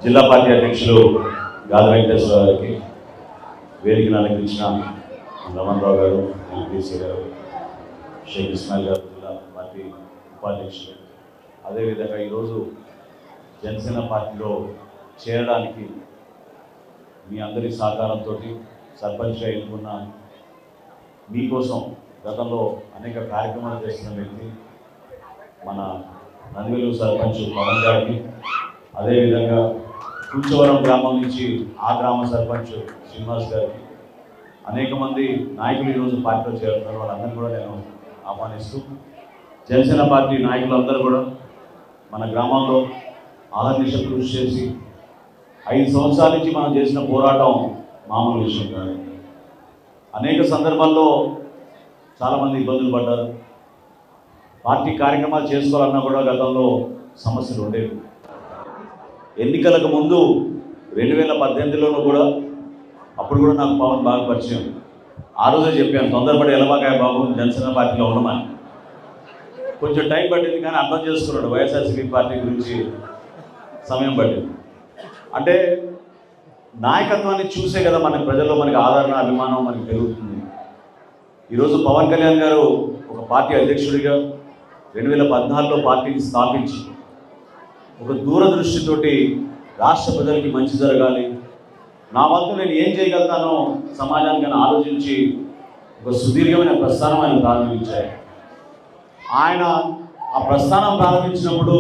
జిల్లా పార్టీ అధ్యక్షులు గాలి వెంకటేశ్వర గారికి, వేదికను అలంకరించిన రమణ్ రావు గారు, ఎల్పీసీ గారు, షేక్ ఇస్మాయిల్ గారు, జిల్లా పార్టీ ఉపాధ్యక్షులు, అదేవిధంగా ఈరోజు జనసేన పార్టీలో చేరడానికి మీ అందరి సహకారంతో సర్పంచ్గా ఎన్నుకున్న మీకోసం గతంలో అనేక కార్యక్రమాలు చేస్తున్న వ్యక్తి మన నందివేలు సర్పంచ్ పవన్ గారికి, అదేవిధంగా కూర్చవరం గ్రామం నుంచి ఆ గ్రామ సర్పంచ్ శ్రీనివాస్ గారికి, అనేక మంది నాయకులు ఈరోజు పార్టీలో చేరుతున్నారు. వాళ్ళందరూ కూడా నేను ఆహ్వానిస్తూ, జనసేన పార్టీ నాయకులందరూ కూడా మన గ్రామంలో ఆహర్నిశ కృషి చేసి 5 సంవత్సరాల నుంచి మనం చేసిన పోరాటం మామూలు విషయం కాదు. అనేక సందర్భాల్లో చాలామంది ఇబ్బందులు పడ్డారు. పార్టీ కార్యక్రమాలు చేసుకోవాలన్నా కూడా గతంలో సమస్యలు ఉండేవి. ఎన్నికలకు ముందు 2018లోనూ కూడా అప్పుడు కూడా నాకు పవన్ బాగా పరిచయం. ఆ రోజే చెప్పాను, తొందరపడి ఎలబాకాయ బాబు జనసేన పార్టీలో ఉండమని. కొంచెం టైం పట్టింది, కానీ అర్థం చేసుకున్నాడు. వైఎస్ఆర్సీపీ పార్టీ గురించి సమయం పట్టింది. అంటే నాయకత్వాన్ని చూసే కదా మనకి ప్రజల్లో మనకి ఆదరణ, అభిమానం మనకి పెరుగుతుంది. ఈరోజు పవన్ కళ్యాణ్ గారు ఒక పార్టీ అధ్యక్షుడిగా 2014లో పార్టీని స్థాపించి ఒక దూరదృష్టితోటి రాష్ట్ర ప్రజలకి మంచి జరగాలి, నా వంతు నేను ఏం చేయగలుగుతానో సమాజానికి ఆలోచించి ఒక సుదీర్ఘమైన ప్రస్థానం ఆయన ప్రారంభించారు. ఆయన ఆ ప్రస్థానం ప్రారంభించినప్పుడు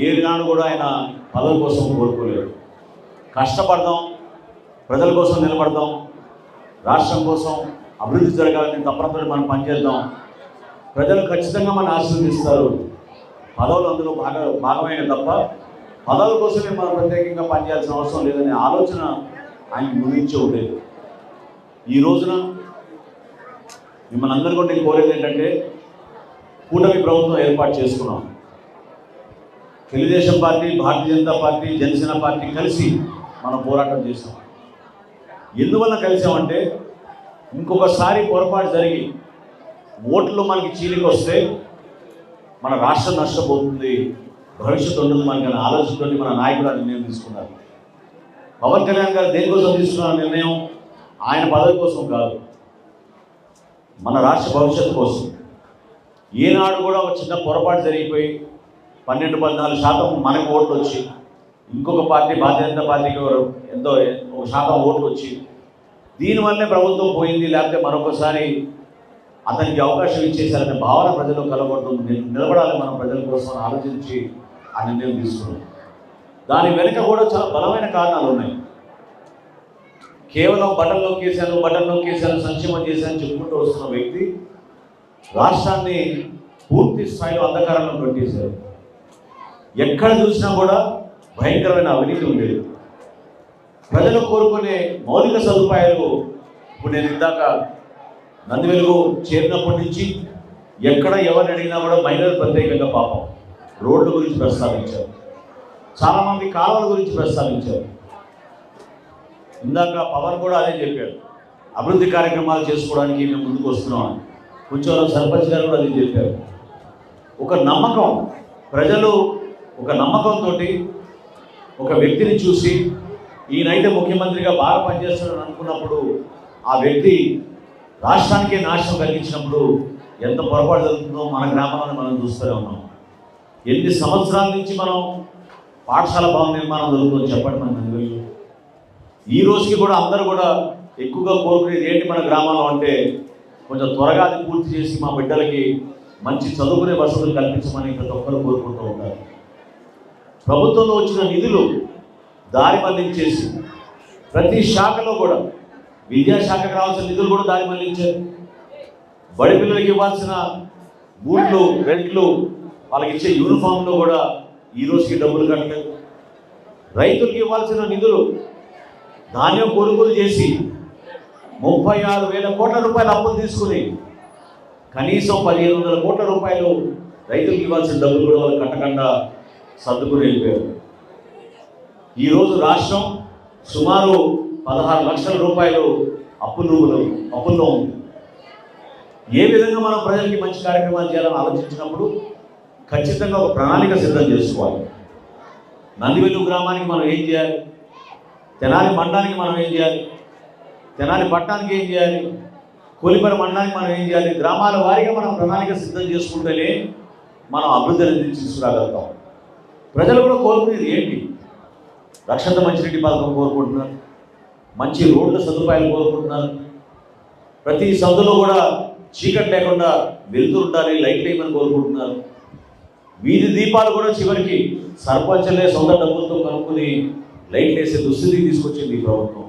ఏనాడు కూడా ఆయన పదవి కోసం కోరుకోలేడు. కష్టపడదాం, ప్రజల కోసం నిలబడదాం, రాష్ట్రం కోసం అభివృద్ధి జరగాలని తప్పనిసరి మనం పనిచేద్దాం, ప్రజలు ఖచ్చితంగా మనం ఆశీర్వదిస్తారు, పదవులు అందులో భాగమైన తప్ప పదవుల కోసమే మనం ప్రత్యేకంగా పనిచేయాల్సిన అవసరం లేదనే ఆలోచన ఆయన గురించి ఉండేది. ఈ రోజున మిమ్మల్ని అందరూ కూడా నేను కోరేది ఏంటంటే, కూటమి ప్రభుత్వం ఏర్పాటు చేసుకున్నాం. Telugu Desam party, Bharatiya Janata party, Janasena party కలిసి మనం పోరాటం చేసాం. ఎందువల్ల కలిసామంటే, ఇంకొకసారి పొరపాటు జరిగి ఓట్లు మనకి చీలికి వస్తే మన రాష్ట్రం నష్టపోతుంది, భవిష్యత్తు ఉండదు మనకి ఆలోచనతో మన నాయకుడు నిర్ణయం తీసుకున్నారు. పవన్ కళ్యాణ్ గారు దేనికోసం తీసుకున్న నిర్ణయం ఆయన పదవి కోసం కాదు, మన రాష్ట్ర భవిష్యత్తు కోసం. ఏనాడు కూడా ఒక చిన్న పొరపాటు జరిగిపోయి 12-14% మనకు ఓట్లు వచ్చి, ఇంకొక పార్టీ భారతీయ జనతా పార్టీకి ఎంతో 1% ఓట్లు వచ్చి, దీనివల్లే ప్రభుత్వం పోయింది, లేకపోతే మరొకసారి అతనికి అవకాశం ఇచ్చేసారనే భావన ప్రజలు కలగొడుతుంది. నిలబడాలి మనం ప్రజల కోసం ఆలోచించి ఆ నిర్ణయం తీసుకున్నాం. దాని వెనుక కూడా చాలా బలమైన కారణాలు ఉన్నాయి. కేవలం బటన్ నొక్కేశాను సంక్షేమం చేశాను చెప్పుకుంటూ వస్తున్న వ్యక్తి రాష్ట్రాన్ని పూర్తి స్థాయిలో అంధకారంలో పెట్టేశారు. ఎక్కడ చూసినా కూడా భయంకరమైన అవినీతి ఉండేది. ప్రజలు కోరుకునే మౌలిక సదుపాయాలు, ఇప్పుడు నేను ఇందాక నందివెలుగు చేరినప్పటి నుంచి ఎక్కడ ఎవరిని అడిగినా కూడా మహిళలు ప్రత్యేకంగా పాపం రోడ్ల గురించి ప్రస్తావించారు, చాలామంది కాలువల గురించి ప్రస్తావించారు. ఇందాక పవన్ కూడా అదే చెప్పాడు, అభివృద్ధి కార్యక్రమాలు చేసుకోవడానికి మేము ముందుకు వస్తున్నాం. కొంచెం సర్పంచ్ గారు కూడా అదే చెప్పారు. ఒక నమ్మకం, ప్రజలు ఒక నమ్మకంతో ఒక వ్యక్తిని చూసి ఈయనైతే ముఖ్యమంత్రిగా బాగా పనిచేస్తున్నాడని అనుకున్నప్పుడు ఆ వ్యక్తి రాష్ట్రానికే నాశనం కలిగించినప్పుడు ఎంత పొరపాటు జరుగుతుందో మన గ్రామంలో మనం చూస్తూనే ఉన్నాం. ఎన్ని సంవత్సరాల నుంచి మనం పాఠశాల భవన నిర్మాణం జరుగుతుందో చెప్పండి మన నందివేలు. ఈ రోజుకి కూడా అందరూ కూడా ఎక్కువగా కోరుకునేది ఏంటి మన గ్రామంలో అంటే, కొంచెం త్వరగా అది పూర్తి చేసి మా బిడ్డలకి మంచి చదువుకునే వసతులు కల్పించమని ప్రతి ఒక్కరు కోరుకుంటూ ఉంటారు. ప్రభుత్వంలో వచ్చిన నిధులు దారి మళ్లించేసి ప్రతి శాఖలో కూడా, విద్యాశాఖకు రావాల్సిన నిధులు కూడా దారి మళ్లించారు. బడి పిల్లలకి ఇవ్వాల్సిన బూట్లు, బెల్ట్లు, వాళ్ళకి ఇచ్చే యూనిఫామ్లో కూడా ఈ రోజుకి డబ్బులు కట్టలేదు. రైతులకి ఇవ్వాల్సిన నిధులు ధాన్యం కొనుగోలు చేసి 36,000 కోట్ల రూపాయలు అప్పులు తీసుకుని కనీసం 1,500 కోట్ల రూపాయలు రైతులకు ఇవ్వాల్సిన డబ్బులు కూడా వాళ్ళు కట్టకుండా సర్దుకుని వెళ్ళిపోయారు. ఈరోజు రాష్ట్రం సుమారు 16 లక్షల రూపాయలు అప్పుల్లో ఉంది. ఏ విధంగా మనం ప్రజలకి మంచి కార్యక్రమాలు చేయాలని ఆలోచించినప్పుడు ఖచ్చితంగా ఒక ప్రణాళిక సిద్ధం చేసుకోవాలి. నందివెలుగు గ్రామానికి మనం ఏం చేయాలి, తెనాలి మండలానికి మనం ఏం చేయాలి, తెనాలి పట్టణానికి ఏం చేయాలి, కొలిపర మండలానికి మనం ఏం చేయాలి, గ్రామాల వారీగా మనం ప్రణాళిక సిద్ధం చేసుకుంటేనే మనం అభివృద్ధి అనేది తీసుకురాగలుగుతాం. ప్రజలు కూడా కోరుకునేది ఏంటి? రక్షణ మంచినీటి పథకం కోరుకుంటున్నారు, మంచి రోడ్ల సదుపాయాలు కోరుకుంటున్నారు, ప్రతి సందులో కూడా చీకటి లేకుండా వెలుతురు ఉండాలి, లైట్ వేయమని కోరుకుంటున్నారు. వీధి దీపాలు కూడా చివరికి సర్పంచులే సొంత డబ్బులతో కనుక్కుని లైట్లు వేసే దుస్థితికి తీసుకొచ్చింది ఈ ప్రభుత్వం.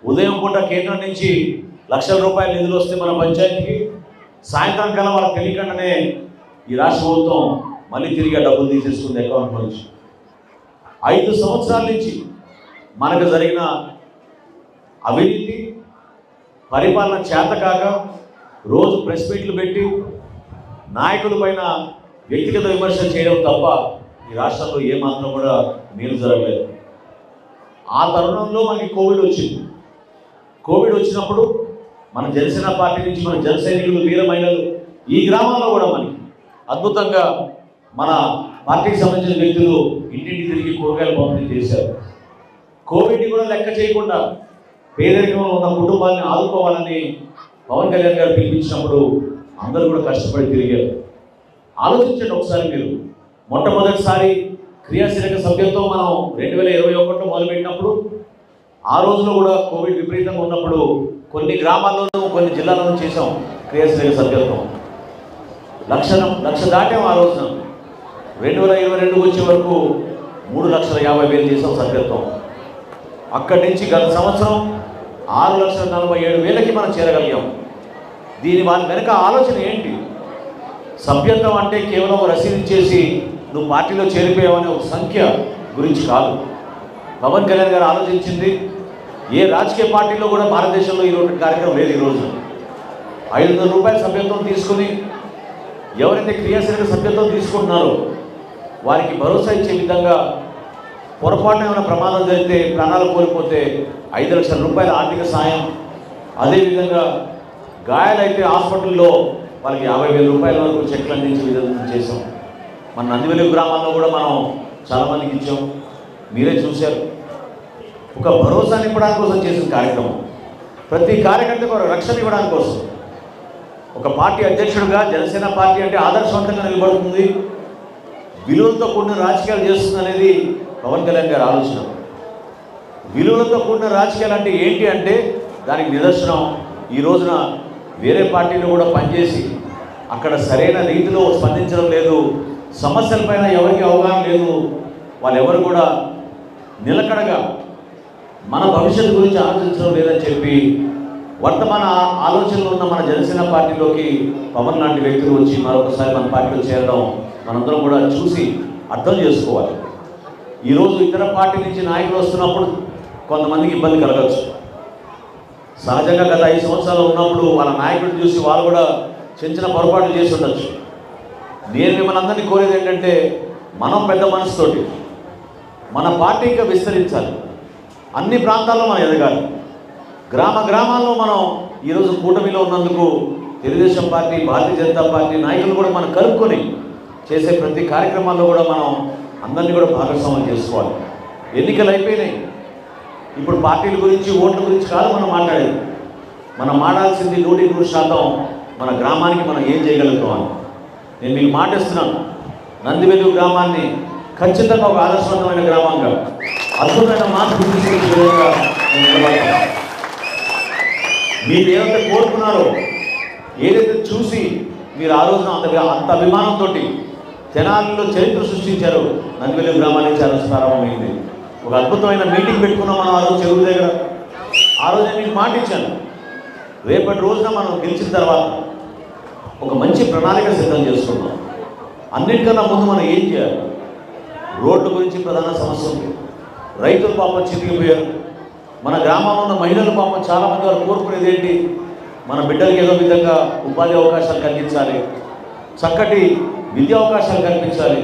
ఉదయం పూట కేంద్రం నుంచి లక్షల రూపాయల నిధులు వస్తే మన పంచాయతీకి, సాయంత్రం కల్లా వాళ్ళకి తెలియకుండానే ఈ రాష్ట్ర ప్రభుత్వం మళ్ళీ తిరిగి డబ్బులు తీసేసుకుంది అకౌంట్ నుంచి. 5 సంవత్సరాల నుంచి మనకు జరిగిన అవినీతి పరిపాలన చేతకాక రోజు ప్రెస్ మీట్లు పెట్టి నాయకుల పైన వ్యక్తిగత విమర్శలు చేయడం తప్ప ఈ రాష్ట్రంలో ఏమాత్రం కూడా మేలు జరగలేదు. ఆ తరుణంలో మనకి కోవిడ్ వచ్చింది. కోవిడ్ వచ్చినప్పుడు మన జనసేన పార్టీ నుంచి మన జన సైనికులు, వీర మహిళలు ఈ గ్రామంలో కూడా మనకి అద్భుతంగా మన పార్టీకి సంబంధించిన వ్యక్తులు ఇంటింటి తిరిగి కూరగాయలు పంపిణీ చేశారు. కోవిడ్ని కూడా లెక్క చేయకుండా పేదరికంలో ఉన్న కుటుంబాన్ని ఆదుకోవాలని పవన్ కళ్యాణ్ గారు పిలిపించినప్పుడు అందరూ కూడా కష్టపడి తిరిగారు. ఆలోచించండి ఒకసారి మీరు. మొట్టమొదటిసారి క్రియాశీలక సభ్యత్వం మనం 2021లో మొదలుపెట్టినప్పుడు ఆ రోజులో కూడా కోవిడ్ విపరీతంగా ఉన్నప్పుడు కొన్ని గ్రామాల్లోనూ కొన్ని జిల్లాల్లోనూ చేసాం క్రియాశీలక సభ్యత్వం. లక్ష దాటాం ఆ రోజున. 2022 వచ్చే వరకు 3,50,000 చేసాం సభ్యత్వం. అక్కడి నుంచి గత సంవత్సరం 6,47,000కి మనం చేరగలిగాం. దీని వారి వెనక ఆలోచన ఏంటి? సభ్యత్వం అంటే కేవలం రసీదు ఇచ్చేసి నువ్వు పార్టీలో చేరిపోయావనే ఒక సంఖ్య గురించి కాదు. పవన్ కళ్యాణ్ గారు ఆలోచించింది, ఏ రాజకీయ పార్టీలో కూడా భారతదేశంలో ఈరోజు కార్యక్రమం లేదు. ఈరోజు 500 రూపాయల సభ్యత్వం తీసుకుని ఎవరైతే క్రియాశీలక సభ్యత్వం తీసుకుంటున్నారో వారికి భరోసా ఇచ్చే విధంగా పొరపాటున ఏమైనా ప్రమాదం జరిగితే, ప్రాణాలు కోల్పోతే 5 లక్షల రూపాయల ఆర్థిక సాయం, అదేవిధంగా గాయాలైతే హాస్పిటల్లో వాళ్ళకి 50,000 రూపాయల వరకు చెక్లు అందించే విధంగా చేసాం. మన నందివెలుగు గ్రామాల్లో కూడా మనం చాలామందికి ఇచ్చాం. మీరే చూశారు. ఒక భరోసాని ఇవ్వడానికి కోసం చేసిన కార్యక్రమం, ప్రతి కార్యకర్తకు ఒక రక్షణ ఇవ్వడానికి కోసం. ఒక పార్టీ అధ్యక్షుడిగా జనసేన పార్టీ అంటే ఆదర్శవంతంగా నిలబడుతుంది, విలువలతో కూడిన రాజకీయాలు చేస్తుంది అనేది పవన్ కళ్యాణ్ గారి ఆలోచన. విలువలతో కూడిన రాజకీయాలు అంటే ఏంటి అంటే దానికి నిదర్శనం ఈ రోజున వేరే పార్టీలు కూడా పనిచేసి అక్కడ సరైన రీతిలో స్పందించడం లేదు, సమస్యలపైన ఎవరికి అవగాహన లేదు, వాళ్ళెవరు కూడా నిలకడగా మన భవిష్యత్తు గురించి ఆలోచించడం లేదని చెప్పి వర్తమాన ఆలోచనలు ఉన్న మన జనసేన పార్టీలోకి పవన్ లాంటి వ్యక్తులు వచ్చి మరొకసారి మన పార్టీలో చేరడం మనందరం కూడా చూసి అర్థం చేసుకోవాలి. ఈరోజు ఇతర పార్టీ నుంచి నాయకులు వస్తున్నప్పుడు కొంతమందికి ఇబ్బంది కలగచ్చు. సహజంగా గత 5 సంవత్సరాలు ఉన్నప్పుడు వాళ్ళ నాయకుడిని చూసి వాళ్ళు కూడా చిన్న పొరపాట్లు చేసి ఉండొచ్చు. నేను మిమ్మల్ని అందరినీ కోరేది ఏంటంటే మనం పెద్ద మనసుతోటి మన పార్టీ ఇంకా విస్తరించాలి, అన్ని ప్రాంతాల్లో మనం ఎదగాలి. గ్రామాల్లో మనం ఈరోజు కూటమిలో ఉన్నందుకు తెలుగుదేశం పార్టీ, భారతీయ జనతా పార్టీ నాయకులు కూడా మనం కలుపుకొని చేసే ప్రతి కార్యక్రమాల్లో కూడా మనం అందరినీ కూడా భాగస్వామ్యం చేసుకోవాలి. ఎన్నికలు అయిపోయినాయి. ఇప్పుడు పార్టీల గురించి, ఓట్ల గురించి కాదు మనం మాట్లాడేది. మనం మాట్లాడాల్సింది 100% మన గ్రామానికి మనం ఏం చేయగలుగుతామని. నేను మీకు మాటిస్తున్నాను, నందివెలుగు గ్రామాన్ని ఖచ్చితంగా ఒక ఆదర్శవంతమైన గ్రామంగా, అద్భుతమైన మార్పు తీసుకొచ్చే విధంగా మీరు ఏదైతే కోరుకున్నారో, ఏదైతే చూసి మీరు ఆ రోజున అంత అభిమానంతో తెనాలిలో చరిత్ర సృష్టించారో నందివెలుగు గ్రామానికి చాలా ప్రారంభమైంది. ఒక అద్భుతమైన మీటింగ్ పెట్టుకున్నాం మనం ఆ రోజు చెరువు దగ్గర. ఆ రోజు నేను మీకు మాట ఇచ్చాను, రేపటి రోజున మనం గెలిచిన తర్వాత ఒక మంచి ప్రణాళిక సిద్ధం చేసుకున్నాం. అన్నిటికన్నా ముందు మనం ఏం చేయాలి? రోడ్ల గురించి ప్రధాన సమస్య ఉంది. రైతులు పాపం చితికిపోయారు. మన గ్రామంలో ఉన్న మహిళలు పాపం చాలామంది వారు కోరుకునేది ఏంటి? మన బిడ్డలకి ఏదో విధంగా ఉపాధి అవకాశాలు కల్పించాలి, చక్కటి విద్యా అవకాశాలు కల్పించాలి.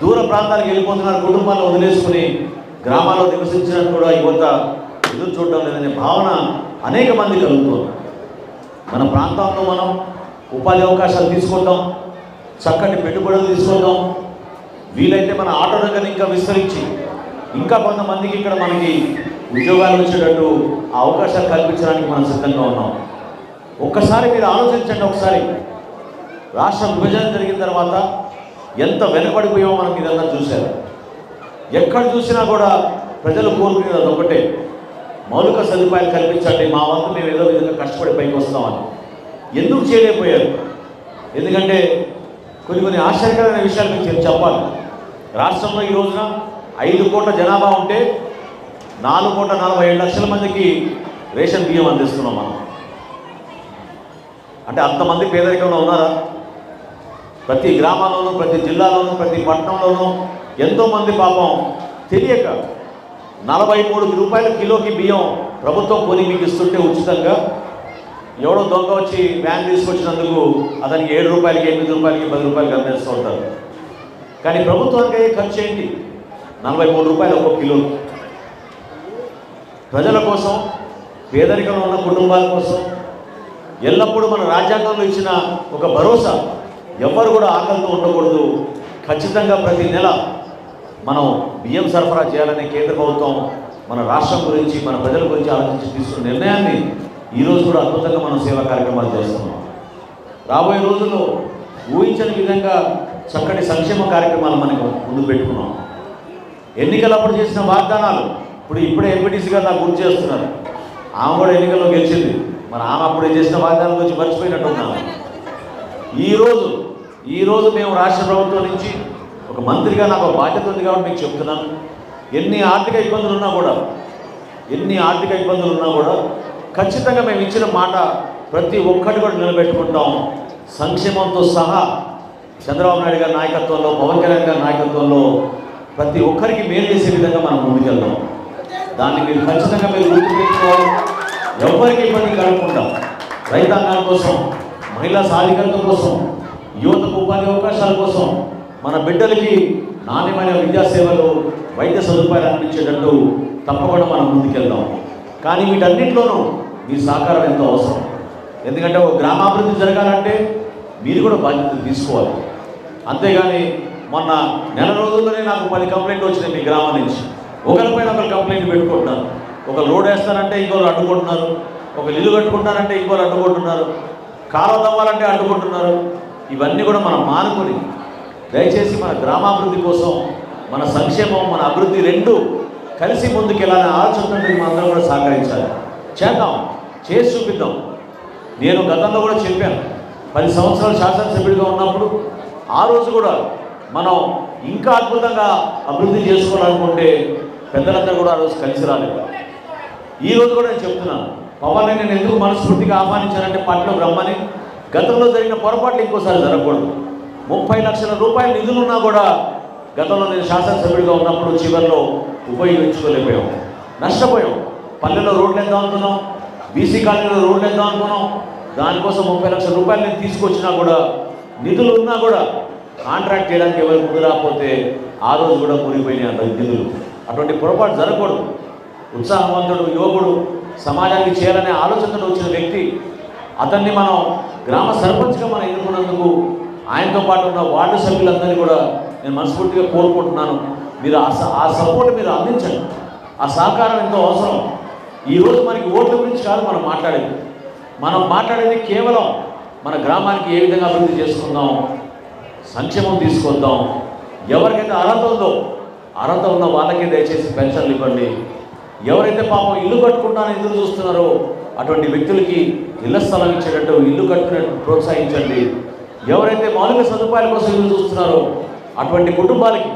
దూర ప్రాంతాలకు వెళ్ళిపోతున్నారు, కుటుంబాలను వదిలేసుకుని గ్రామాల్లో నివసించినట్టు కూడా యువత ఎదురు చూడడం లేదనే భావన అనేక మంది కలుగుతుంది. మన ప్రాంతంలో మనం ఉపాధి అవకాశాలు తీసుకుంటాం, చక్కటి పెట్టుబడులు తీసుకుంటాం, వీలైతే మన ఆటో రంగాన్ని ఇంకా విస్తరించి ఇంకా కొంతమందికి ఇక్కడ మనకి ఉద్యోగాలు వచ్చేటట్టు ఆ అవకాశాలు కల్పించడానికి మనం సిద్ధంగా ఉన్నాం. ఒక్కసారి మీరు ఆలోచించండి. ఒకసారి రాష్ట్ర విభజన జరిగిన తర్వాత ఎంత వెనకబడిపోయామో మనం ఇదంతా చూశారు. ఎక్కడ చూసినా కూడా ప్రజలు కోరుకునేది అదొకటే, మౌలిక సదుపాయాలు కల్పించండి, మా వంతు మేము ఏదో విధంగా కష్టపడి పైకి వస్తామని. ఎందుకు చేయలేకపోయారు? ఎందుకంటే కొన్ని ఆశ్చర్యకరమైన విషయాలు మీకు చెప్పాలి. రాష్ట్రంలో ఈ రోజున 5 కోట్ల జనాభా ఉంటే 4,47,00,000 మందికి రేషన్ బియ్యం అందిస్తున్నాం మనం. అంటే అంతమంది పేదరికంలో ఉన్నారా? ప్రతి గ్రామాల్లోనూ, ప్రతి జిల్లాలోనూ, ప్రతి పట్టణంలోనూ ఎంతోమంది పాపం తెలియక 43 రూపాయల కిలోకి బియ్యం ప్రభుత్వం కొని మీకు ఇస్తుంటే ఉచితంగా ఎవడో దొంగ వచ్చి వ్యాన్ తీసుకొచ్చినందుకు అతనికి 7 రూపాయలకి, 8 రూపాయలకి, 10 రూపాయలకి అందిస్తూ ఉంటారు. కానీ ప్రభుత్వానికి అయ్యే ఖర్చు ఏంటి? 43 రూపాయలు ఒక్కొక్క కిలో. ప్రజల కోసం, పేదరికంలో ఉన్న కుటుంబాల కోసం ఎల్లప్పుడూ మన రాజ్యాంగంలో ఇచ్చిన ఒక భరోసా, ఎవరు కూడా ఆకలితో ఉండకూడదు, ఖచ్చితంగా ప్రతి నెల మనం బియ్యం సరఫరా చేయాలనే కేంద్ర ప్రభుత్వం మన రాష్ట్రం గురించి, మన ప్రజల గురించి ఆలోచించి తీసుకున్న నిర్ణయాన్ని ఈరోజు కూడా అద్భుతంగా మనం సేవా కార్యక్రమాలు చేస్తున్నాం. రాబోయే రోజుల్లో ఊహించని విధంగా చక్కటి సంక్షేమ కార్యక్రమాలు మనకు ముందు పెట్టుకున్నాం. ఎన్నికలప్పుడు చేసిన వాగ్దానాలు ఇప్పుడే ఎంపీటీసీ గారు నాకు గుర్తు చేస్తున్నారు. ఆమె కూడా ఎన్నికల్లో గెలిచింది. మరి ఆమె అప్పుడే చేసిన వాగ్దానాల గురించి మర్చిపోయినట్టున్నాము. ఈరోజు మేము రాష్ట్ర ప్రభుత్వం నుంచి ఒక మంత్రిగా నాకు బాధ్యత ఉంది కాబట్టి మీకు చెప్తున్నాను. ఎన్ని ఆర్థిక ఇబ్బందులు ఉన్నా కూడా ఖచ్చితంగా మేము ఇచ్చిన మాట ప్రతి ఒక్కటి కూడా నిలబెట్టుకుంటాం. సంక్షేమంతో సహా చంద్రబాబు నాయుడు గారి నాయకత్వంలో, పవన్ కళ్యాణ్ గారి నాయకత్వంలో ప్రతి ఒక్కరికి మేలు చేసే విధంగా మనం ముందుకెళ్దాం. దాన్ని మీరు ఖచ్చితంగా గుర్తుపెట్టుకోవాలి. ఎవరికి ఇబ్బంది కలగకుండా రైతాంగాల కోసం, మహిళా సాధికారత కోసం, యువతకు ఉపాధి అవకాశాల కోసం, మన బిడ్డలకి నాణ్యమైన విద్యా సేవలు, వైద్య సదుపాయాలు అందించేటట్టు తప్పకుండా మనం ముందుకెళ్దాం. కానీ వీటన్నింటిలోనూ మీ సహకారం ఎంతో అవసరం. ఎందుకంటే ఒక గ్రామాభివృద్ధి జరగాలంటే మీరు కూడా బాధ్యతలు తీసుకోవాలి. అంతేగాని మొన్న నెల రోజుల్లోనే నాకు 10 కంప్లైంట్లు వచ్చినాయి మీ గ్రామం నుంచి. ఒకరిపైన ఒకరు కంప్లైంట్ పెట్టుకుంటున్నారు. ఒక రోడ్ వేస్తానంటే ఇంకోరు అడ్డుకుంటున్నారు, ఒక ఇల్లు కట్టుకుంటానంటే ఇంకోరు అడ్డుకుంటున్నారు, కాలువ తవ్వాలంటే అడ్డుకుంటున్నారు. ఇవన్నీ కూడా మనం మానుకొని దయచేసి మన గ్రామాభివృద్ధి కోసం, మన సంక్షేమం, మన అభివృద్ధి రెండు కలిసి ముందుకెళ్ళాలని ఆలోచనతో మనందరం కూడా సహకరించాలి. చేద్దాం, చేసి చూపిద్దాం. నేను గతంలో కూడా చెప్పాను, 10 సంవత్సరాలు శాసనసభ్యుడిగా ఉన్నప్పుడు ఆ రోజు కూడా మనం ఇంకా అద్భుతంగా అభివృద్ధి చేసుకోవాలనుకుంటే పెద్దలందరూ కూడా ఆ రోజు కలిసి రాలేదు. ఈరోజు కూడా నేను చెప్తున్నాను, పవన్ నేను ఎందుకు మనస్ఫూర్తిగా ఆహ్వానించానంటే పార్టీలోకి రమ్మని. గతంలో జరిగిన పొరపాట్లు ఇంకోసారి జరగకూడదు. 30 లక్షల రూపాయల నిధులున్నా కూడా గతంలో నేను శాసనసభ్యుడిగా ఉన్నప్పుడు చివరిలో ఉపయోగించుకోలేకపోయాం, నష్టపోయాం. పల్లెల్లో రోడ్లు వేద్దాం అనుకున్నాం, బీసీ కాలనీలో రోడ్లు వేద్దాం అనుకున్నాం. దానికోసం 30 లక్షల రూపాయలు నేను తీసుకొచ్చినా కూడా, నిధులు ఉన్నా కూడా కాంట్రాక్ట్ చేయడానికి ఎవరు ముందు రాకపోతే ఆ రోజు కూడా మునిగిపోయినాయి అంత నిధులు. అటువంటి పొరపాటు జరగకూడదు. ఉత్సాహవంతుడు, యువకుడు, సమాజానికి చేయాలనే ఆలోచనతో వచ్చిన వ్యక్తి, అతన్ని మనం గ్రామ సర్పంచ్గా మనం ఎన్నుకున్నందుకు ఆయనతో పాటు ఉన్న వార్డు సభ్యులందరినీ కూడా నేను మనస్ఫూర్తిగా కోరుకుంటున్నాను. మీరు ఆ సపోర్ట్ మీరు అందించండి. ఆ సహకారం ఎంతో అవసరం. ఈరోజు మనకి ఓట్ల గురించి కాదు మనం మాట్లాడేది కేవలం మన గ్రామానికి ఏ విధంగా అభివృద్ధి చేసుకుందాం, సంక్షేమం తీసుకొద్దాం. ఎవరికైతే అర్హత ఉన్న వాళ్ళకే దయచేసి పెన్షన్లు ఇవ్వండి. ఎవరైతే పాపం ఇల్లు కట్టుకుంటానని ఎదురు చూస్తున్నారో అటువంటి వ్యక్తులకి ఇళ్ల స్థలం ఇచ్చేటట్టు, ఇల్లు కట్టుకునేట్టు ప్రోత్సహించండి. ఎవరైతే మౌలిక సదుపాయాల కోసం ఎదురు చూస్తున్నారో అటువంటి కుటుంబాలకి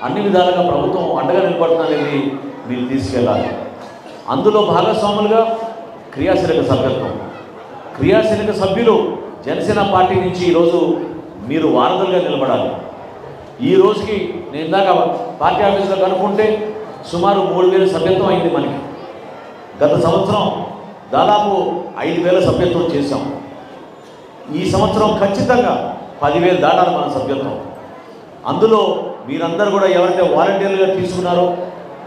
అన్ని విధాలుగా ప్రభుత్వం అండగా నిలబడుతుందనేది మీరు తీసుకెళ్ళాలి. అందులో భాగస్వాములుగా క్రియాశీలక సభ్యులు జనసేన పార్టీ నుంచి ఈరోజు మీరు వారధులుగా నిలబడాలి. ఈ రోజుకి నేను ఇందాక పార్టీ ఆఫీసులో కనుక్కుంటే సుమారు 3,000 సభ్యత్వం అయింది మనకి. గత సంవత్సరం దాదాపు 5,000 సభ్యత్వం చేశాం. ఈ సంవత్సరం ఖచ్చితంగా 10,000 దాటాలి మన సభ్యత్వం. అందులో మీరందరూ కూడా ఎవరైతే వాలంటీర్లుగా తీసుకున్నారో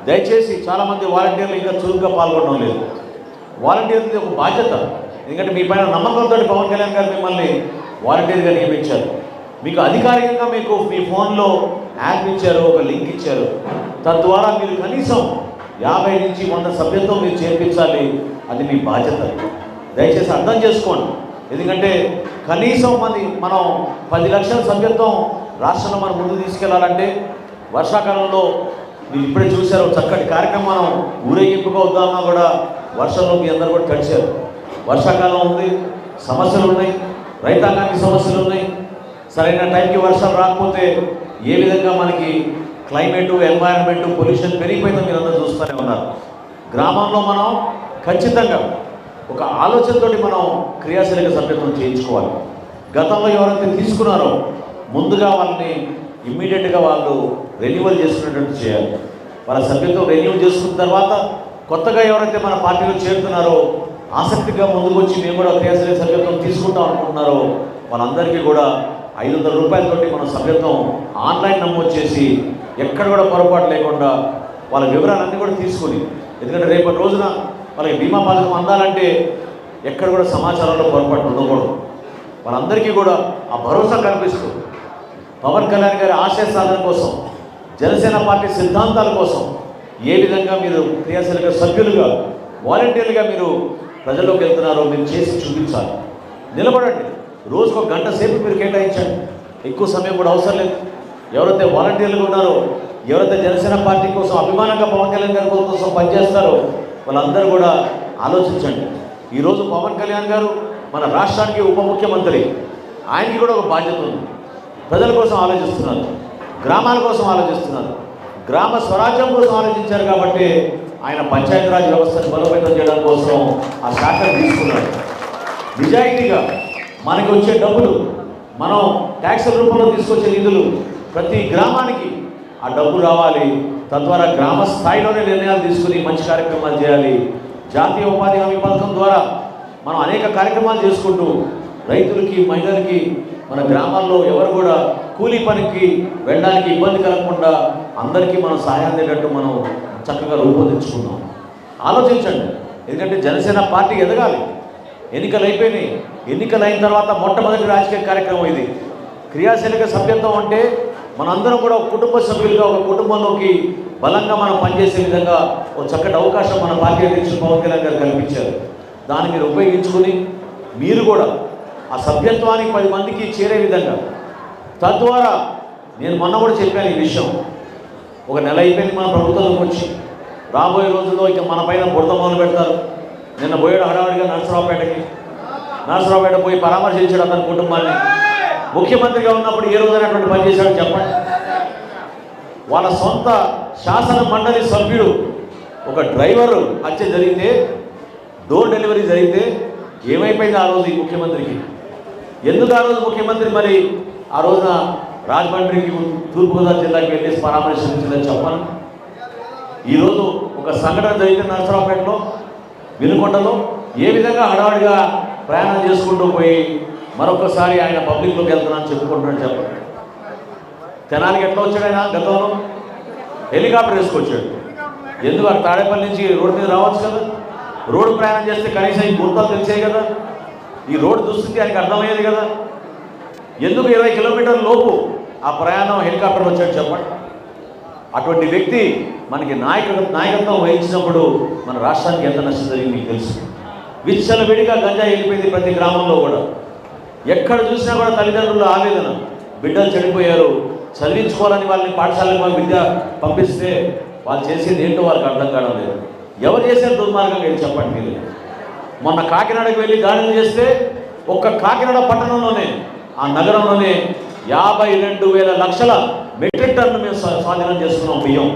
దయచేసి, చాలామంది వాలంటీర్లు ఇంకా చురుగ్గా పాల్గొనడం లేదు. వాలంటీర్లది ఒక బాధ్యత. ఎందుకంటే మీ పైన నమ్మకంతో పవన్ కళ్యాణ్ గారు మిమ్మల్ని వాలంటీర్గా నియమించారు. మీకు అధికారికంగా మీ ఫోన్లో యాప్ ఇచ్చారు, ఒక లింక్ ఇచ్చారు. తద్వారా మీరు కనీసం 50 నుంచి 100 సభ్యత్వం మీరు చేర్పించాలి. అది మీ బాధ్యత. దయచేసి అర్థం చేసుకోండి. ఎందుకంటే కనీసం మనం 10 లక్షల సభ్యత్వం రాష్ట్రంలో మనం ముందుకు తీసుకెళ్లాలంటే వర్షాకాలంలో మీరు ఇప్పుడే చూశారు చక్కటి కార్యక్రమం. మనం ఊరేగింపుగా వద్దామన్నా కూడా వర్షంలో మీ అందరూ కూడా తడిచారు. వర్షాకాలం ఉంది, సమస్యలు ఉన్నాయి, రైతాంగానికి సమస్యలు ఉన్నాయి. సరైన టైంకి వర్షాలు రాకపోతే ఏ విధంగా మనకి క్లైమేటు, ఎన్వైరన్మెంట్, పొల్యూషన్ పెరిగిపోయిందో మీరు అందరూ చూస్తూనే ఉన్నారు. గ్రామంలో మనం ఖచ్చితంగా ఒక ఆలోచనతోటి మనం క్రియాశీలక సభ్యత్వం చేయించుకోవాలి. గతంలో ఎవరైతే తీసుకున్నారో ముందుగా వాళ్ళని ఇమ్మీడియట్గా వాళ్ళు రెన్యువల్ చేసుకునేటట్టు చేయాలి. వాళ్ళ సభ్యత్వం రెన్యువల్ చేసుకున్న తర్వాత కొత్తగా ఎవరైతే మన పార్టీలో చేరుతున్నారో ఆసక్తిగా ముందుకు వచ్చి మేము కూడా క్రియాశీలక సభ్యత్వం తీసుకుంటాం అనుకుంటున్నారో వాళ్ళందరికీ కూడా 500 రూపాయలతోటి మన సభ్యత్వం ఆన్లైన్ నమోదు చేసి ఎక్కడ కూడా పొరపాటు లేకుండా వాళ్ళ వివరాలన్నీ కూడా తీసుకుని, ఎందుకంటే రేపటి రోజున వాళ్ళకి బీమా పథకం అందాలంటే ఎక్కడ కూడా సమాచారంలో పొరపాటు ఉండకూడదు. వాళ్ళందరికీ కూడా ఆ భరోసా కల్పిస్తూ పవన్ కళ్యాణ్ గారి ఆశయ సాధన కోసం, జనసేన పార్టీ సిద్ధాంతాల కోసం ఏ విధంగా మీరు క్రియాశీలక సభ్యులుగా, వాలంటీర్లుగా మీరు ప్రజల్లోకి వెళ్తున్నారో మీరు చేసి చూపించాలి. నిలబడండి. రోజుకు 1 గంట సేపు మీరు కేటాయించండి. ఎక్కువ సమయం కూడా అవసరం లేదు. ఎవరైతే వాలంటీర్లుగా ఉన్నారో, ఎవరైతే జనసేన పార్టీ కోసం అభిమానంగా పవన్ కళ్యాణ్ గారి కోసం పనిచేస్తారో వాళ్ళందరూ కూడా ఆలోచించండి. ఈరోజు పవన్ కళ్యాణ్ గారు మన రాష్ట్రానికి ఉప ముఖ్యమంత్రి. ఆయనకి కూడా ఒక బాధ్యత ఉంది. ప్రజల కోసం ఆలోచిస్తున్నారు, గ్రామాల కోసం ఆలోచిస్తున్నారు, గ్రామ స్వరాజ్యం కోసం ఆలోచించారు. కాబట్టి ఆయన పంచాయతీరాజ్ వ్యవస్థను బలోపేతం చేయడం కోసం ఆ శాఖను తీసుకున్నాడు. నిజాయితీగా మనకి వచ్చే డబ్బులు, మనం ట్యాక్సుల రూపంలో తీసుకొచ్చే నిధులు ప్రతి గ్రామానికి ఆ డబ్బు రావాలి. తద్వారా గ్రామ స్థాయిలోనే నిర్ణయాలు తీసుకుని మంచి కార్యక్రమాలు చేయాలి. జాతీయ ఉపాధి హామీ పథకం ద్వారా మనం అనేక కార్యక్రమాలు చేసుకుంటూ రైతులకి, మహిళలకి, మన గ్రామాల్లో ఎవరు కూడా కూలీ పనికి వెళ్ళడానికి ఇబ్బంది కలగకుండా అందరికీ మనం సహాయం అందేటట్టు మనం చక్కగా రూపొందించుకున్నాం. ఆలోచించండి. ఎందుకంటే జనసేన పార్టీ ఎదగాలి. ఎన్నికలు అయిపోయినాయి. ఎన్నికలు అయిన తర్వాత మొట్టమొదటి రాజకీయ కార్యక్రమం ఇది. క్రియాశీలక సభ్యత్వం అంటే మనందరం కూడా ఒక కుటుంబ సభ్యులుగా, ఒక కుటుంబంలోకి బలంగా మనం పనిచేసే విధంగా ఒక చక్కటి అవకాశం మన పార్టీ అధ్యక్షులు పవన్ కళ్యాణ్ గారు కల్పించారు. దాన్ని మీరు ఉపయోగించుకుని మీరు కూడా ఆ సభ్యత్వానికి 10 మందికి చేరే విధంగా, తద్వారా నేను మొన్న కూడా చెప్పాను ఈ విషయం. ఒక నెల అయిపోయింది మన ప్రభుత్వంలోకి వచ్చి. రాబోయే రోజుల్లో ఇక మన పైన బురద మొదలు పెడతారు. నిన్న పోయాడు హడావిడిగా నరసరావుపేట పోయి పరామర్శించాడు అతని కుటుంబాన్ని. ముఖ్యమంత్రిగా ఉన్నప్పుడు ఏ రోజైనటువంటి పని చేశాడో చెప్పండి. వాళ్ళ సొంత శాసన మండలి సభ్యుడు ఒక డ్రైవరు హత్య జరిగితే, డోర్ డెలివరీ జరిగితే ఏమైపోయింది ఆ రోజు ఈ ముఖ్యమంత్రికి? ఎందుకు ఆ రోజు ముఖ్యమంత్రి మరి ఆ రోజున రాజమండ్రికి, తూర్పుగోదావరి జిల్లాకి వెళ్ళేసి పరామర్శించిందని చెప్పాను. ఈరోజు ఒక సంఘటన జరిగితే నరసరావుపేటలో, వినుకొండలో ఏ విధంగా హడావిడిగా ప్రయాణం చేసుకుంటూ పోయి మరొకసారి ఆయన పబ్లిక్లోకి వెళ్తున్నాను చెప్పుకుంటున్నాడు చెప్పండి. తెనాలికి ఎట్లా వచ్చాడు ఆయన? గతంలో హెలికాప్టర్ వేసుకొచ్చాడు. ఎందుకు? అక్కడ తాడేపల్లి నుంచి రోడ్డు మీద రావచ్చు కదా. రోడ్డు ప్రయాణం చేస్తే కనీసం ఈ గుర్తాలు తెలిసాయి కదా. ఈ రోడ్డు దుస్థితి ఆయనకు అర్థమయ్యేది కదా. ఎందుకు 20 కిలోమీటర్ల లోపు ఆ ప్రయాణం హెలికాప్టర్ వచ్చాడు చెప్పండి. అటువంటి వ్యక్తి మనకి నాయకత్వం వహించినప్పుడు మన రాష్ట్రానికి ఎంత నష్టం జరిగింది మీకు తెలుసు. విచ్చలవిడిగా గంజాయి వెళ్ళిపోయింది ప్రతి గ్రామంలో కూడా. ఎక్కడ చూసినా కూడా తల్లిదండ్రుల ఆవేదన. బిడ్డలు చెడిపోయారు, చదివించుకోవాలని వాళ్ళని పాఠశాలకు విద్య పంపిస్తే వాళ్ళు చేసేది ఏంటో వాళ్ళకి అర్థం కావడం లేదు. ఎవరు చేసే దుర్మార్గం ఏంటి చెప్పండి మీరు. మొన్న కాకినాడకి వెళ్ళి దాడులు చేస్తే ఒక్క కాకినాడ పట్టణంలోనే, ఆ నగరంలోనే 52,000 లక్షల మెట్రిక్ టన్ను మేము స్వాధీనం చేసుకున్నాం బియ్యం.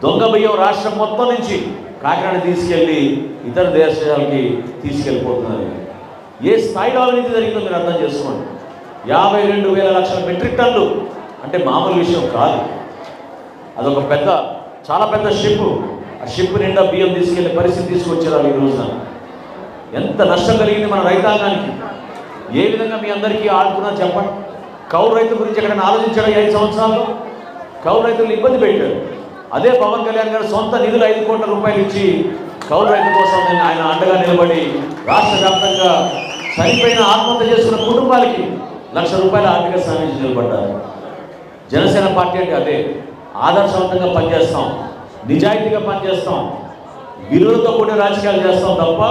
దొంగ బియ్యం రాష్ట్రం మొత్తం నుంచి కాకినాడ తీసుకెళ్ళి ఇతర దేశాలకి తీసుకెళ్ళిపోతున్నారు. ఏ స్థాయిలో అవినీతి జరిగిందో మీరు అర్థం చేసుకోండి. 52,000 లక్షల మెట్రిక్ టన్నులు అంటే మామూలు విషయం కాదు. అదొక చాలా పెద్ద షిప్. ఆ షిప్ నిండా బియ్యం తీసుకెళ్లే పరిస్థితి తీసుకొచ్చారు ఈ రోజున. ఎంత నష్టం కలిగింది మన రైతాంగానికి. ఏ విధంగా మీ అందరికీ ఆడుకున్నా చెప్పండి. కౌలు రైతు గురించి ఎక్కడైనా ఆలోచించాడు? 5 సంవత్సరాల్లో కౌలు రైతులను ఇబ్బంది పెట్టాడు. అదే పవన్ కళ్యాణ్ గారు సొంత నిధులు 5 కోట్ల రూపాయలు ఇచ్చి కౌలు రైతు కోసం ఆయన అండగా నిలబడి రాష్ట్ర వ్యాప్తంగా చనిపోయిన, ఆత్మహత్య చేసుకున్న కుటుంబాలకి ₹1,00,000 ఆర్థిక సాయం నిలబడ్డారు. జనసేన పార్టీ అంటే అదే, ఆదర్శవంతంగా పనిచేస్తాం, నిజాయితీగా పనిచేస్తాం, విలువలతో కూడిన రాజకీయాలు చేస్తాం తప్ప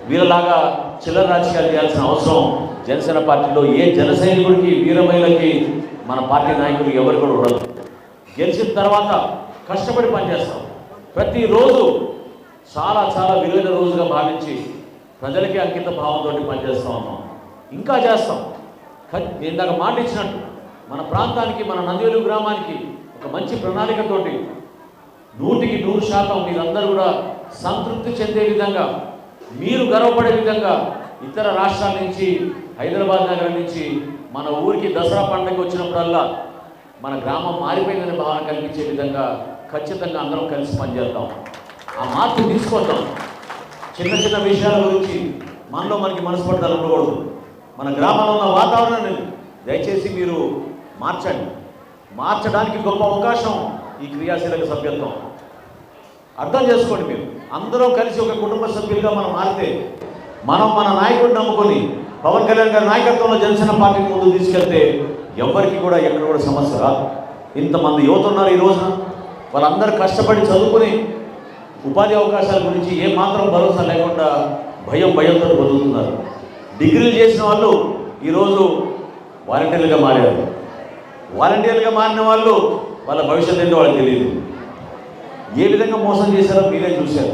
వీళ్ళలాగా చిల్లర రాజకీయాలు చేయాల్సిన అవసరం జనసేన పార్టీలో ఏ జన సైనికుడికి వీరమహిళకి మన పార్టీ నాయకులు ఎవరు కూడా ఉండదు. గెలిచిన తర్వాత కష్టపడి పనిచేస్తాం. ప్రతిరోజు చాలా చాలా విలువైన రోజుగా భావించి ప్రజలకి అంకిత భావంతో పనిచేస్తూ ఉన్నాం. ఇంకా చేస్తాం. నేను ఇందాక మాట ఇచ్చినట్టు మన ప్రాంతానికి, మన నందివేలు గ్రామానికి ఒక మంచి ప్రణాళికతోటి 100% మీరందరూ కూడా సంతృప్తి చెందే విధంగా, మీరు గర్వపడే విధంగా ఇతర రాష్ట్రాల నుంచి, హైదరాబాద్ నగరం నుంచి మన ఊరికి దసరా పండుగ వచ్చినప్పుడల్లా మన గ్రామం మారిపోయిందనే భావన కల్పించే విధంగా ఖచ్చితంగా అందరం కలిసి పనిచేద్దాం. ఆ మార్పు తీసుకొద్దాం. చిన్న చిన్న విషయాల గురించి మనకి మనస్పర్ధలు ఉండకూడదు. మన గ్రామంలో ఉన్న వాతావరణాన్ని దయచేసి మీరు మార్చండి. మార్చడానికి గొప్ప అవకాశం ఈ క్రియాశీలక సభ్యత్వం. అర్థం చేసుకోండి. మీరు అందరం కలిసి ఒక కుటుంబ సభ్యులుగా మనం మారితే, మనం మన నాయకుడిని నమ్ముకొని పవన్ కళ్యాణ్ గారి నాయకత్వంలో జనసేన పార్టీని ముందుకు తీసుకెళ్తే ఎవరికి కూడా ఎక్కడ కూడా సమస్య రాదు. ఇంతమంది యువత ఉన్నారు ఈ రోజున. వాళ్ళందరూ కష్టపడి చదువుకుని ఉపాధి అవకాశాల గురించి ఏమాత్రం భరోసా లేకుండా భయంతో బతుకుతున్నారు. డిగ్రీలు చేసిన వాళ్ళు ఈరోజు వాలంటీర్లుగా మారారు. వాలంటీర్లుగా మారిన వాళ్ళు వాళ్ళ భవిష్యత్తు ఏంటో వాళ్ళకి తెలియదు. ఏ విధంగా మోసం చేశారో మీరే చూశారు.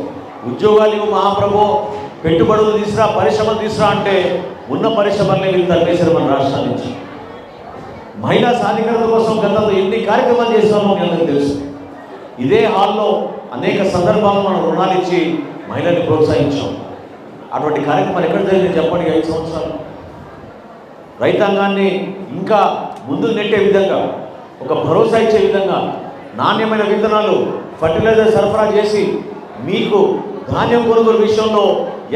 ఉద్యోగాలు మహాప్రభు, పెట్టుబడులు తీసురా, పరిశ్రమలు తీసురా అంటే ఉన్న పరిశ్రమల్ని వీళ్ళు తరిపేశారు మన రాష్ట్రం నుంచి. మహిళా సాధికారత కోసం గతంలో ఎన్ని కార్యక్రమాలు చేస్తామో మీ అందరికీ తెలుసు. ఇదే హాల్లో అనేక సందర్భాల్లో మనం రుణాలు ఇచ్చి మహిళల్ని ప్రోత్సహించాం. అటువంటి కార్యక్రమాలు ఎక్కడ జరిగింది చెప్పండి. 5 సంవత్సరాలు రైతాంగాన్ని ఇంకా ముందుకు నెట్టే విధంగా, ఒక భరోసా ఇచ్చే విధంగా నాణ్యమైన విత్తనాలు, ఫర్టిలైజర్ సరఫరా చేసి మీకు ధాన్యం కొనుగోలు విషయంలో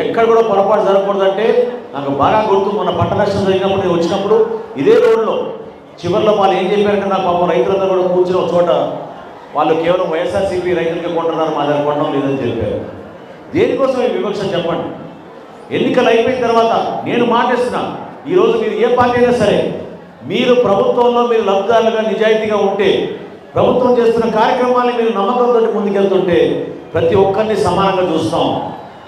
ఎక్కడ కూడా పొరపాటు జరగకూడదంటే నాకు బాగా గుర్తు. మొన్న పంట నష్టం జరిగినప్పుడు నేను వచ్చినప్పుడు ఇదే రోడ్లో చివరిలో వాళ్ళు ఏం చెప్పారంటే, నాకు పాపం రైతులందరూ కూడా కూర్చుని ఒక చోట వాళ్ళు కేవలం వైఎస్ఆర్సీపీ రైతులకి కొంటున్నారు, మా దగ్గర కొనడం లేదని చెప్పారు. దేనికోసం ఈ వివక్ష చెప్పండి. ఎన్నికలు అయిపోయిన తర్వాత నేను మాటిస్తున్నా, ఈరోజు మీరు ఏ పార్టీ అయినా సరే, మీరు ప్రభుత్వంలో మీరు లబ్ధిదారులుగా నిజాయితీగా ఉంటే, ప్రభుత్వం చేస్తున్న కార్యక్రమాన్ని మీరు నమ్మకంతో ముందుకెళ్తుంటే ప్రతి ఒక్కరిని సమానంగా చూస్తాం.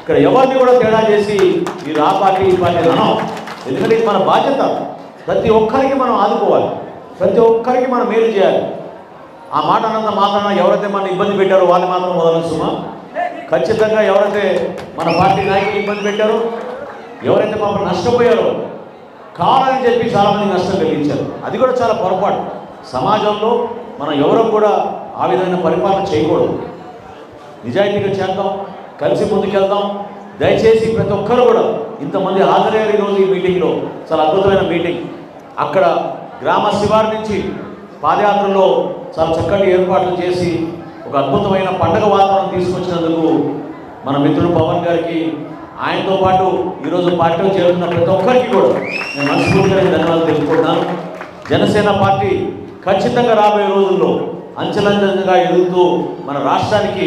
ఇక్కడ ఎవరిని కూడా తేడా చేసి మీరు ఆ పార్టీ ఈ పార్టీ అనం. ఎందుకంటే ఇది మన బాధ్యత. ప్రతి ఒక్కరికి మనం ఆదుకోవాలి, ప్రతి ఒక్కరికి మనం మేలు చేయాలి. ఆ మాట అన్నంత మాత్రాన ఎవరైతే మన ఇబ్బంది పెట్టారో వాళ్ళు మాత్రం మొదలు సుమా. ఖచ్చితంగా ఎవరైతే మన పార్టీ నాయకులు ఇబ్బంది పెట్టారో, ఎవరైతే పాపం నష్టపోయారో, కావాలని చెప్పి చాలామంది నష్టం కలిగించారు. అది కూడా చాలా పొరపాటు. సమాజంలో మనం ఎవరూ కూడా ఆ విధమైన పరిపాలన చేయకూడదు. నిజాయితీగా చేద్దాం, కలిసి ముందుకెళ్దాం. దయచేసి ప్రతి ఒక్కరు కూడా, ఇంతమంది హాజరయ్యారు ఈరోజు ఈ మీటింగ్లో. చాలా అద్భుతమైన మీటింగ్. అక్కడ గ్రామ శివారు నుంచి పాదయాత్రలో చాలా చక్కటి ఏర్పాట్లు చేసి ఒక అద్భుతమైన పండగ వాతావరణం తీసుకొచ్చినందుకు మన మిత్రుడు పవన్ గారికి, ఆయనతో పాటు ఈరోజు పార్టీలో చేరుతున్న ప్రతి ఒక్కరికి కూడా నేను మనస్ఫూర్తిగా ధన్యవాదాలు తెలుపుకుంటున్నాను. జనసేన పార్టీ ఖచ్చితంగా రాబోయే రోజుల్లో అంచెలంచెలుగా ఎదుగుతూ మన రాష్ట్రానికి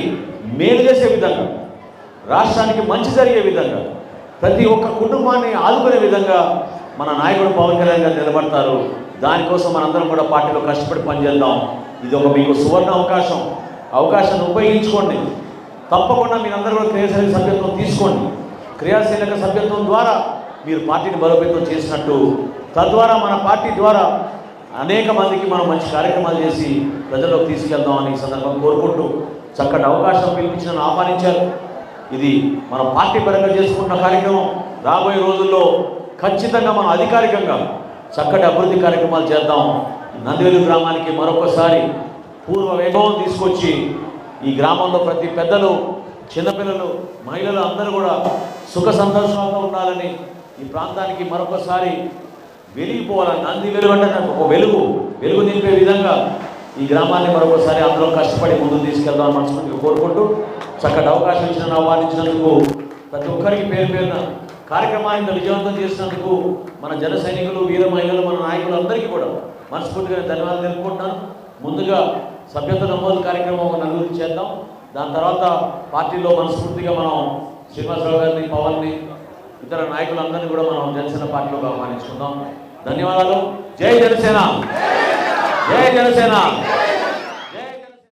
మేలు చేసే విధంగా, రాష్ట్రానికి మంచి జరిగే విధంగా, ప్రతి ఒక్క కుటుంబాన్ని ఆదుకునే విధంగా మన నాయకుడు పవన్ కళ్యాణ్ గారు నిలబడతారు. దానికోసం మనందరం కూడా పార్టీలో కష్టపడి పనిచేద్దాం. ఇది ఒక మీకు సువర్ణ అవకాశాన్ని ఉపయోగించుకోండి. తప్పకుండా మీరందరూ కూడా క్రియాశీలక సభ్యత్వం తీసుకోండి. క్రియాశీలక సభ్యత్వం ద్వారా మీరు పార్టీని బలోపేతం చేసినట్టు, తద్వారా మన పార్టీ ద్వారా అనేక మందికి మనం మంచి కార్యక్రమాలు చేసి ప్రజల్లోకి తీసుకెళ్దామని ఈ సందర్భంగా కోరుకుంటూ, చక్కటి అవకాశం పిలిపించిన ఆహ్వానించారు. ఇది మన పార్టీ పరంగా చేసుకుంటున్న కార్యక్రమం. రాబోయే రోజుల్లో ఖచ్చితంగా మనం అధికారికంగా చక్కటి అభివృద్ధి కార్యక్రమాలు చేద్దాం. నందివేలు గ్రామానికి మరొకసారి పూర్వ వైభవం తీసుకొచ్చి ఈ గ్రామంలో ప్రతి పెద్దలు, చిన్నపిల్లలు, మహిళలు అందరూ కూడా సుఖ సంతోషాలతో ఉండాలని, ఈ ప్రాంతానికి మరొకసారి వెలిగిపోవాలని, నందివేలు అంటే ఒక వెలుగు నింపే విధంగా ఈ గ్రామాన్ని మరొకసారి అందరం కష్టపడి ముందుకు తీసుకెళ్దామని మనస్ఫూర్తిగా కోరుకుంటూ, చక్కటి అవకాశం ఇచ్చిన ఆహ్వానించినందుకు ప్రతి ఒక్కరికి పేరు పేరున కార్యక్రమాన్ని విజయవంతం చేసినందుకు మన జన సైనికులు, వీర మహిళలు, మన నాయకులు అందరికీ కూడా మనస్ఫూర్తిగా ధన్యవాదాలు తెలుపుకుంటున్నాను. ముందుగా సభ్యత్వ నమోదు కార్యక్రమం నలుగురికి చేద్దాం. దాని తర్వాత పార్టీలో మనస్ఫూర్తిగా మనం శ్రీనివాసరావు గారిని, పవన్ని, ఇతర నాయకులందరినీ కూడా మనం జనసేన పార్టీలోకి ఆహ్వానించుకుందాం. ధన్యవాదాలు. జై జనసేన, జై జనసేన.